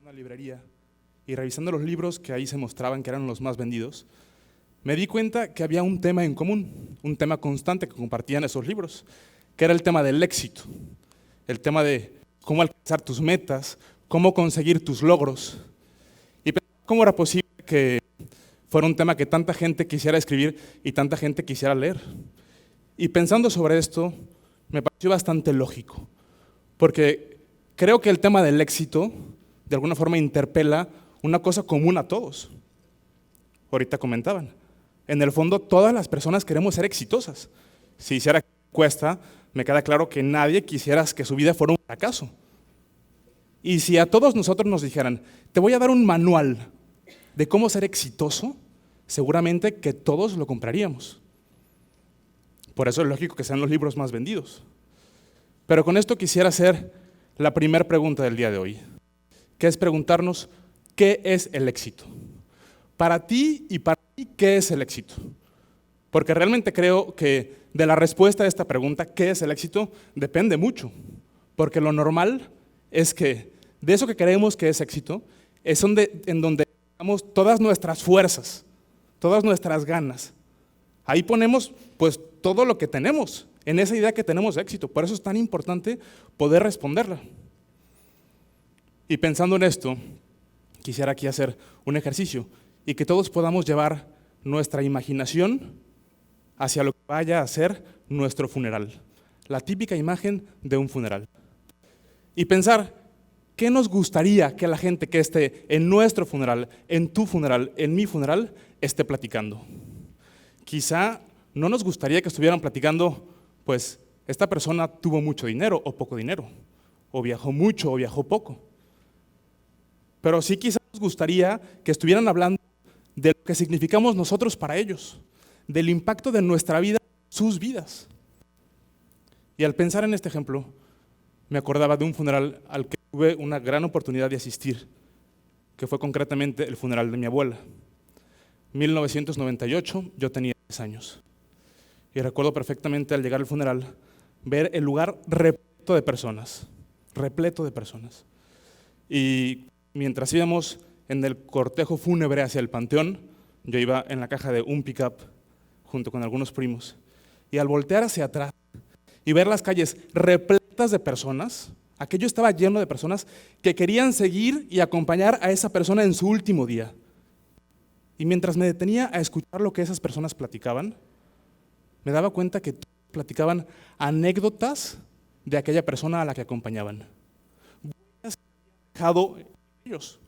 una librería y revisando los libros que ahí se mostraban que eran los más vendidos, me di cuenta que había un tema en común, un tema constante que compartían esos libros, que era el tema del éxito, el tema de cómo alcanzar tus metas, cómo conseguir tus logros. Y pensaba cómo era posible que fuera un tema que tanta gente quisiera escribir y tanta gente quisiera leer. Y pensando sobre esto, me pareció bastante lógico, porque creo que el tema del éxito de alguna forma interpela una cosa común a todos. Ahorita comentaban, en el fondo todas las personas queremos ser exitosas. Si hiciera encuesta, me queda claro que nadie quisiera que su vida fuera un fracaso. Y si a todos nosotros nos dijeran, te voy a dar un manual de cómo ser exitoso, seguramente que todos lo compraríamos. Por eso es lógico que sean los libros más vendidos. Pero con esto quisiera hacer la primera pregunta del día de hoy, que es preguntarnos, ¿qué es el éxito? Para ti y para ti, ¿qué es el éxito? Porque realmente creo que de la respuesta a esta pregunta, ¿qué es el éxito?, depende mucho. Porque lo normal es que de eso que creemos que es éxito, es en donde ponemos todas nuestras fuerzas, todas nuestras ganas. Ahí ponemos pues todo lo que tenemos, en esa idea que tenemos de éxito. Por eso es tan importante poder responderla. Y pensando en esto, quisiera aquí hacer un ejercicio y que todos podamos llevar nuestra imaginación hacia lo que vaya a ser nuestro funeral. La típica imagen de un funeral. Y pensar, ¿qué nos gustaría que la gente que esté en nuestro funeral, en tu funeral, en mi funeral, esté platicando? Quizá no nos gustaría que estuvieran platicando, pues, esta persona tuvo mucho dinero o poco dinero, o viajó mucho o viajó poco. Pero sí quizá nos gustaría que estuvieran hablando de lo que significamos nosotros para ellos, del impacto de nuestra vida en sus vidas. Y al pensar en este ejemplo, me acordaba de un funeral al que tuve una gran oportunidad de asistir, que fue concretamente el funeral de mi abuela. 1998, yo tenía 10 años. Y recuerdo perfectamente al llegar al funeral, ver el lugar repleto de personas. Y mientras íbamos en el cortejo fúnebre hacia el panteón, yo iba en la caja de un pick-up junto con algunos primos, y al voltear hacia atrás y ver las calles repletas de personas, aquello estaba lleno de personas que querían seguir y acompañar a esa persona en su último día. Y mientras me detenía a escuchar lo que esas personas platicaban, me daba cuenta que platicaban anécdotas de aquella persona a la que acompañaban. Dejado ellos,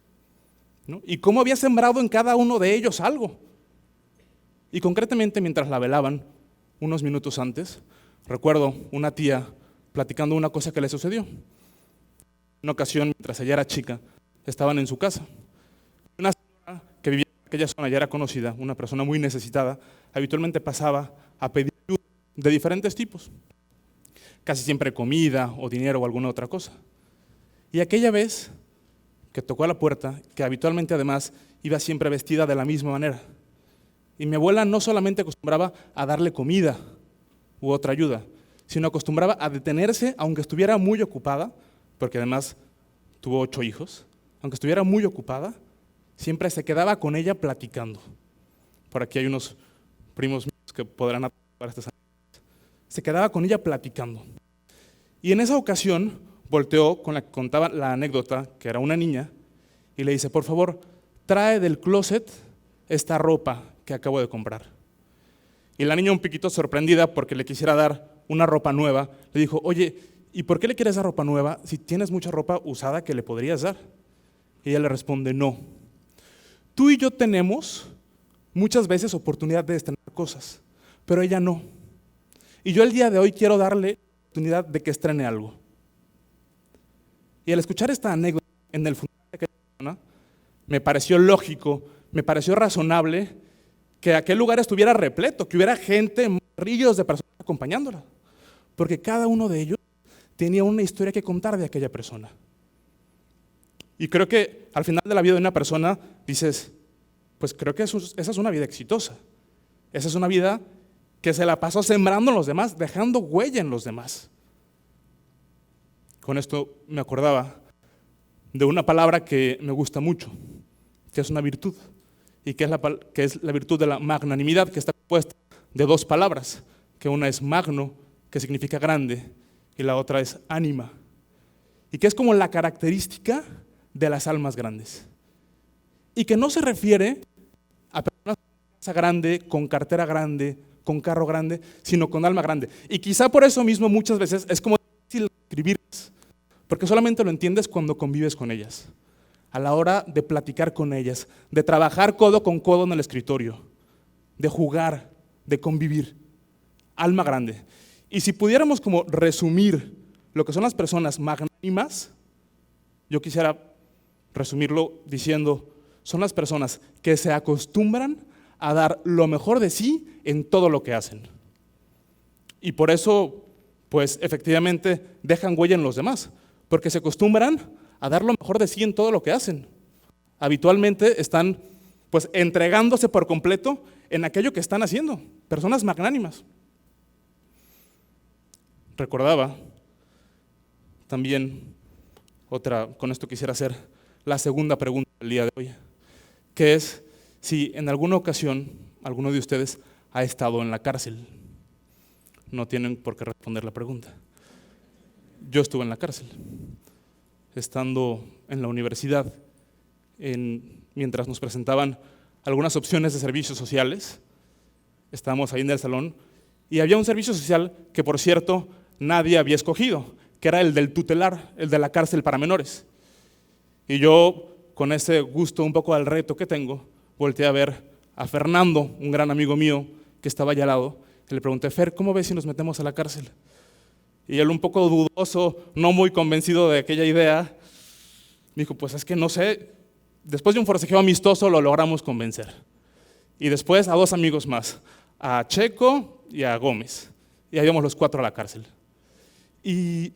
¿no? Y cómo había sembrado en cada uno de ellos algo. Y concretamente, mientras la velaban, unos minutos antes, recuerdo una tía platicando una cosa que le sucedió. En una ocasión, mientras ella era chica, estaban en su casa. Una señora que vivía en aquella zona ya era conocida, una persona muy necesitada, habitualmente pasaba a pedir ayuda de diferentes tipos. Casi siempre comida o dinero o alguna otra cosa. Y aquella vez que tocó a la puerta, que habitualmente además iba siempre vestida de la misma manera. Y mi abuela no solamente acostumbraba a darle comida u otra ayuda, sino acostumbraba a detenerse, aunque estuviera muy ocupada, porque además tuvo 8 hijos, aunque estuviera muy ocupada, siempre se quedaba con ella platicando. Por aquí hay unos primos míos que podrán atrapar estas anécdotas. Se quedaba con ella platicando. Y en esa ocasión volteó con la que contaba la anécdota, que era una niña, y le dice, por favor, trae del closet esta ropa que acabo de comprar. Y la niña, un poquito sorprendida porque le quisiera dar una ropa nueva, le dijo, oye, ¿y por qué le quieres dar ropa nueva si tienes mucha ropa usada que le podrías dar? Y ella le responde, no. Tú y yo tenemos muchas veces oportunidad de estrenar cosas, pero ella no. Y yo el día de hoy quiero darle la oportunidad de que estrene algo. Y al escuchar esta anécdota en el funeral de aquella persona, me pareció lógico, me pareció razonable que aquel lugar estuviera repleto, que hubiera gente, ríos de personas acompañándola, porque cada uno de ellos tenía una historia que contar de aquella persona. Y creo que al final de la vida de una persona dices, pues creo que esa es una vida exitosa, esa es una vida que se la pasó sembrando en los demás, dejando huella en los demás. Con esto me acordaba de una palabra que me gusta mucho, que es una virtud, y que es la virtud de la magnanimidad, que está compuesta de dos palabras, que una es magno, que significa grande, y la otra es ánima, y que es como la característica de las almas grandes, y que no se refiere a personas con casa grande, con cartera grande, con carro grande, sino con alma grande. Y quizá por eso mismo muchas veces es como difícil escribirlas, porque solamente lo entiendes cuando convives con ellas, a la hora de platicar con ellas, de trabajar codo con codo en el escritorio, de jugar, de convivir. Alma grande. Y si pudiéramos como resumir lo que son las personas magnánimas, yo quisiera resumirlo diciendo, son las personas que se acostumbran a dar lo mejor de sí en todo lo que hacen. Y por eso, pues efectivamente dejan huella en los demás, porque se acostumbran a dar lo mejor de sí en todo lo que hacen. Habitualmente están pues entregándose por completo en aquello que están haciendo. Personas magnánimas. Recordaba también con esto quisiera hacer la segunda pregunta del día de hoy, que es si en alguna ocasión alguno de ustedes ha estado en la cárcel. No tienen por qué responder la pregunta. Yo estuve en la cárcel, estando en la universidad, mientras nos presentaban algunas opciones de servicios sociales. Estábamos ahí en el salón y había un servicio social que, por cierto, nadie había escogido, que era el del tutelar, el de la cárcel para menores. Y yo, con ese gusto un poco al reto que tengo, volteé a ver a Fernando, un gran amigo mío que estaba allá al lado, y le pregunté, Fer, ¿cómo ves si nos metemos a la cárcel? Y él, un poco dudoso, no muy convencido de aquella idea, me dijo, pues es que no sé. Después de un forcejeo amistoso lo logramos convencer. Y después a dos amigos más, a Checo y a Gómez. Y ahí íbamos los cuatro a la cárcel. Y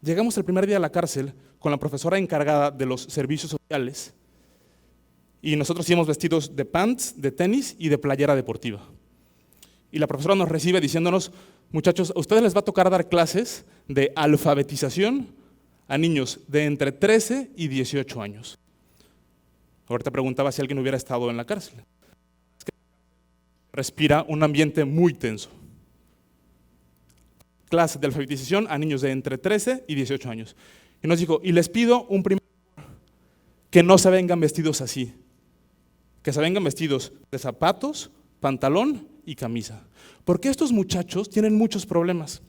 llegamos el primer día a la cárcel con la profesora encargada de los servicios sociales. Y nosotros íbamos vestidos de pants, de tenis y de playera deportiva. Y la profesora nos recibe diciéndonos, muchachos, a ustedes les va a tocar dar clases de alfabetización a niños de entre 13 y 18 años. Ahorita preguntaba si alguien hubiera estado en la cárcel. Es que respira un ambiente muy tenso. Clase de alfabetización a niños de entre 13 y 18 años. Y nos dijo, y les pido un primer favor, que no se vengan vestidos así, que se vengan vestidos de zapatos, pantalón y camisa. Porque estos muchachos tienen muchos problemas.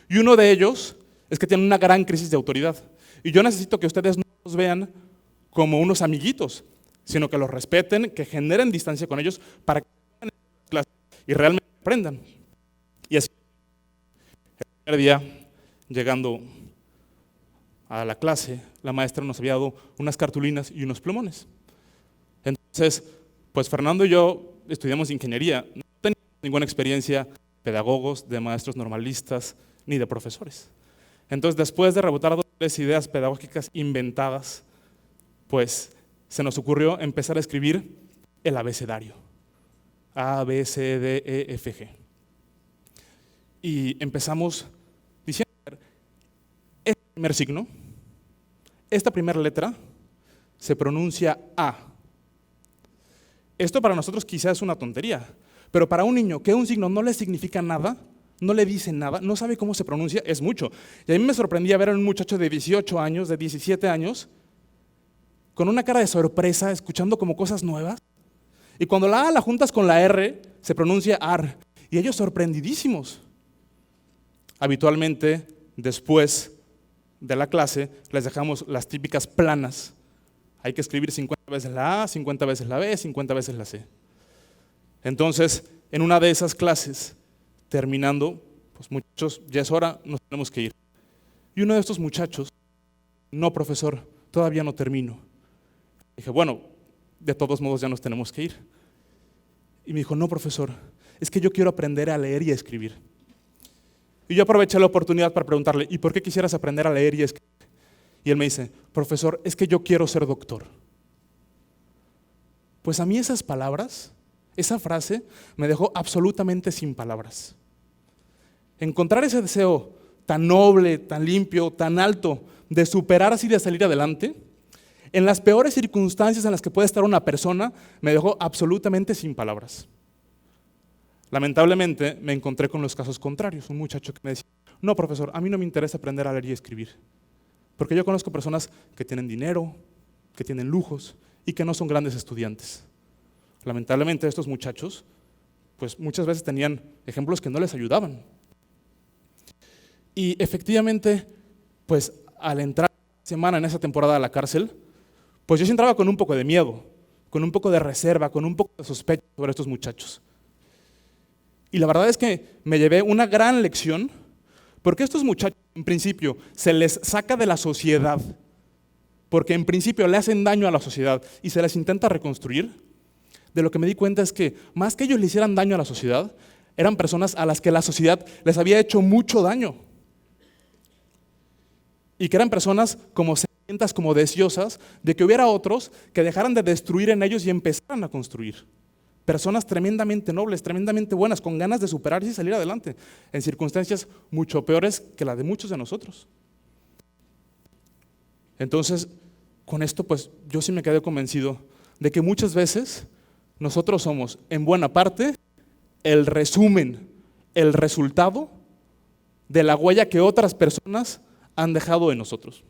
Y uno de ellos es que tienen una gran crisis de autoridad. Y yo necesito que ustedes no los vean como unos amiguitos, sino que los respeten, que generen distancia con ellos para que y realmente aprendan. Y así, el primer día, llegando a la clase, la maestra nos había dado unas cartulinas y unos plumones. Entonces, pues Fernando y yo estudiamos ingeniería, no teníamos ninguna experiencia de pedagogos, de maestros normalistas, ni de profesores. Entonces, después de rebotar dos o tres ideas pedagógicas inventadas, pues se nos ocurrió empezar a escribir el abecedario. A, B, C, D, E, F, G. Y empezamos diciendo, este primer signo, esta primera letra, se pronuncia A. Esto para nosotros quizás es una tontería, pero para un niño que un signo no le significa nada, no le dice nada, no sabe cómo se pronuncia, es mucho. Y a mí me sorprendía ver a un muchacho de 18 años, de 17 años, con una cara de sorpresa, escuchando como cosas nuevas. Y cuando la A la juntas con la R, se pronuncia AR. Y ellos sorprendidísimos. Habitualmente, después de la clase, les dejamos las típicas planas. Hay que escribir 50 veces la A, 50 veces la B, 50 veces la C. Entonces, en una de esas clases, terminando, pues muchachos, ya es hora, nos tenemos que ir. Y uno de estos muchachos, no profesor, todavía no termino. Dije, bueno, de todos modos ya nos tenemos que ir. Y me dijo, no profesor, es que yo quiero aprender a leer y a escribir. Y yo aproveché la oportunidad para preguntarle, ¿y por qué quisieras aprender a leer y a escribir? Y él me dice, profesor, es que yo quiero ser doctor. Pues a mí esas palabras, esa frase, me dejó absolutamente sin palabras. Encontrar ese deseo tan noble, tan limpio, tan alto, de superarse y de salir adelante, En las peores circunstancias en las que puede estar una persona, me dejó absolutamente sin palabras. Lamentablemente me encontré con los casos contrarios, un muchacho que me decía, no profesor, a mí no me interesa aprender a leer y escribir, porque yo conozco personas que tienen dinero, que tienen lujos y que no son grandes estudiantes. Lamentablemente estos muchachos, pues muchas veces tenían ejemplos que no les ayudaban. Y efectivamente, pues al entrar semana en esa temporada a la cárcel, pues yo sí entraba con un poco de miedo, con un poco de reserva, con un poco de sospecha sobre estos muchachos. Y la verdad es que me llevé una gran lección, porque estos muchachos en principio se les saca de la sociedad, porque en principio le hacen daño a la sociedad y se les intenta reconstruir. De lo que me di cuenta es que más que ellos le hicieran daño a la sociedad, eran personas a las que la sociedad les había hecho mucho daño. Y que eran personas como sedientas, como deseosas, de que hubiera otros que dejaran de destruir en ellos y empezaran a construir. Personas tremendamente nobles, tremendamente buenas, con ganas de superarse y salir adelante, en circunstancias mucho peores que la de muchos de nosotros. Entonces, con esto, pues yo sí me quedé convencido de que muchas veces nosotros somos, en buena parte, el resumen, el resultado de la huella que otras personas han dejado en nosotros.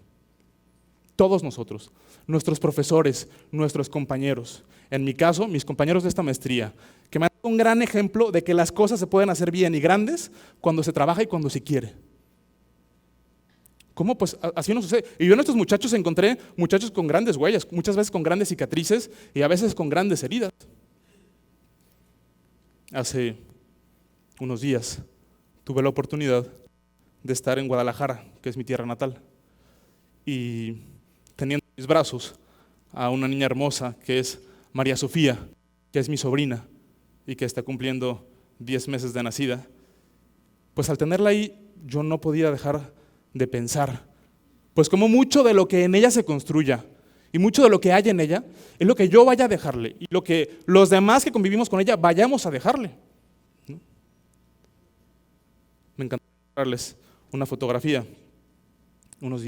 Todos nosotros, nuestros profesores, nuestros compañeros. En mi caso, mis compañeros de esta maestría, que me han dado un gran ejemplo de que las cosas se pueden hacer bien y grandes cuando se trabaja y cuando se quiere. ¿Cómo? Pues así no sucede. Y yo en estos muchachos encontré muchachos con grandes huellas, muchas veces con grandes cicatrices y a veces con grandes heridas. Hace unos días tuve la oportunidad de estar en Guadalajara, que es mi tierra natal, y teniendo en mis brazos a una niña hermosa que es María Sofía, que es mi sobrina y que está cumpliendo 10 meses de nacida, pues al tenerla ahí yo no podía dejar de pensar, pues como mucho de lo que en ella se construya y mucho de lo que haya en ella es lo que yo vaya a dejarle y lo que los demás que convivimos con ella vayamos a dejarle, ¿no? Me encantó mostrarles una fotografía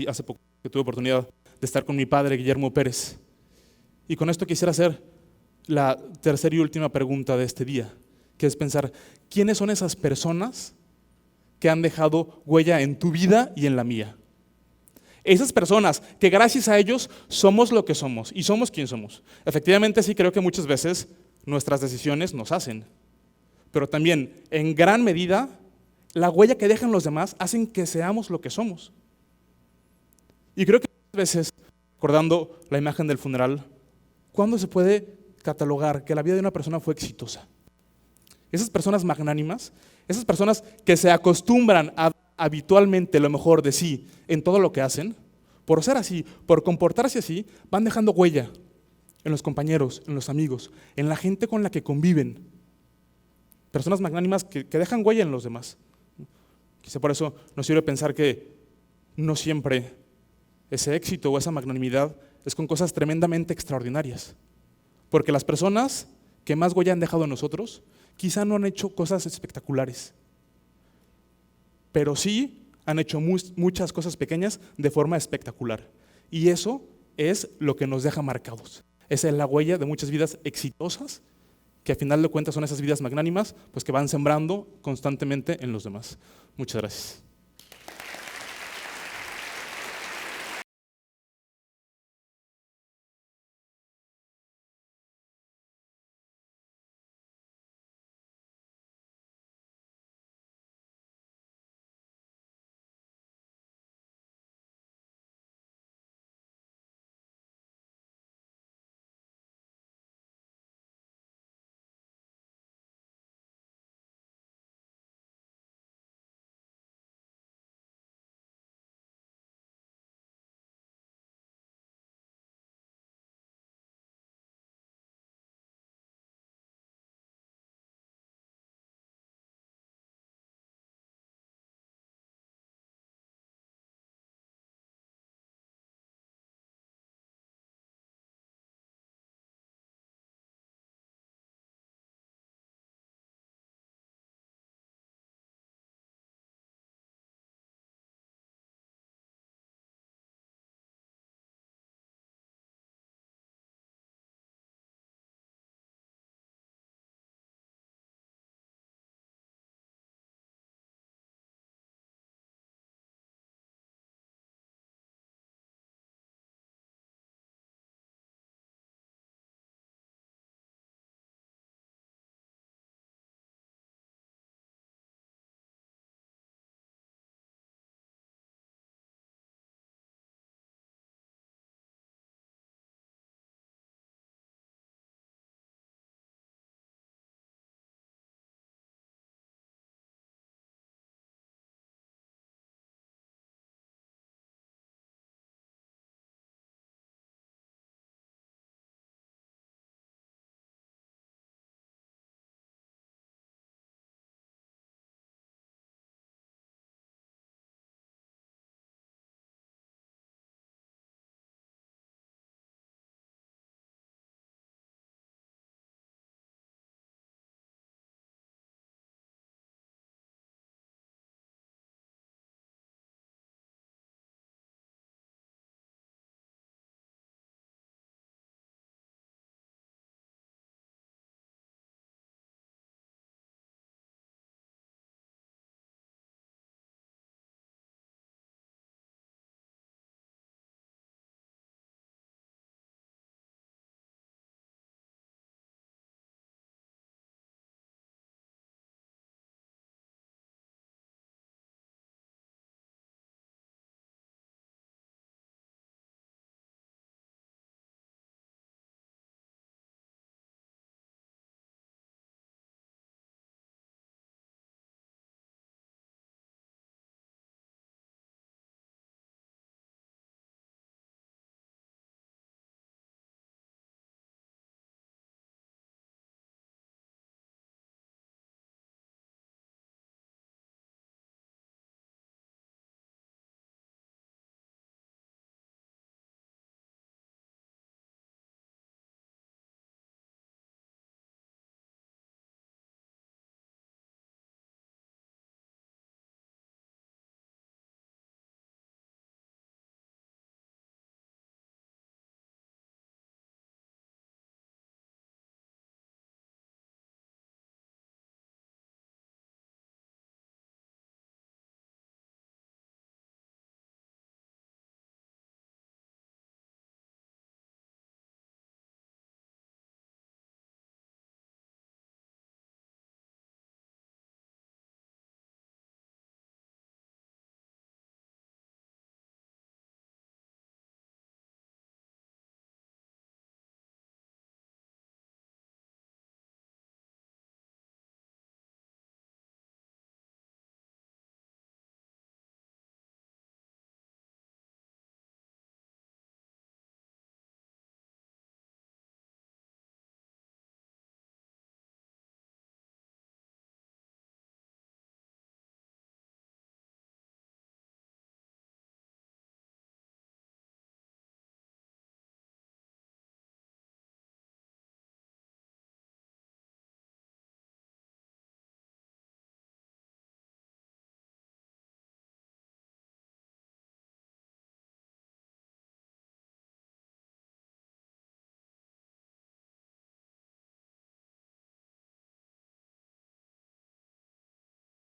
hace poco que tuve oportunidad de estar con mi padre Guillermo Pérez, y con esto quisiera hacer la tercera y última pregunta de este día, que es pensar, ¿quiénes son esas personas que han dejado huella en tu vida y en la mía? Esas personas que gracias a ellos somos lo que somos y somos quien somos. Efectivamente sí creo que muchas veces nuestras decisiones nos hacen, pero también en gran medida la huella que dejan los demás hacen que seamos lo que somos. Y creo que muchas veces, recordando la imagen del funeral, ¿cuándo se puede catalogar que la vida de una persona fue exitosa? Esas personas magnánimas, esas personas que se acostumbran a habitualmente lo mejor de sí en todo lo que hacen, por ser así, por comportarse así, van dejando huella en los compañeros, en los amigos, en la gente con la que conviven. Personas magnánimas que dejan huella en los demás. Quizá por eso nos sirve pensar que no siempre ese éxito o esa magnanimidad es con cosas tremendamente extraordinarias. Porque las personas que más huella han dejado en nosotros quizá no han hecho cosas espectaculares, pero sí han hecho muchas cosas pequeñas de forma espectacular. Y eso es lo que nos deja marcados. Esa es la huella de muchas vidas exitosas, que a final de cuentas son esas vidas magnánimas, pues que van sembrando constantemente en los demás. Muchas gracias.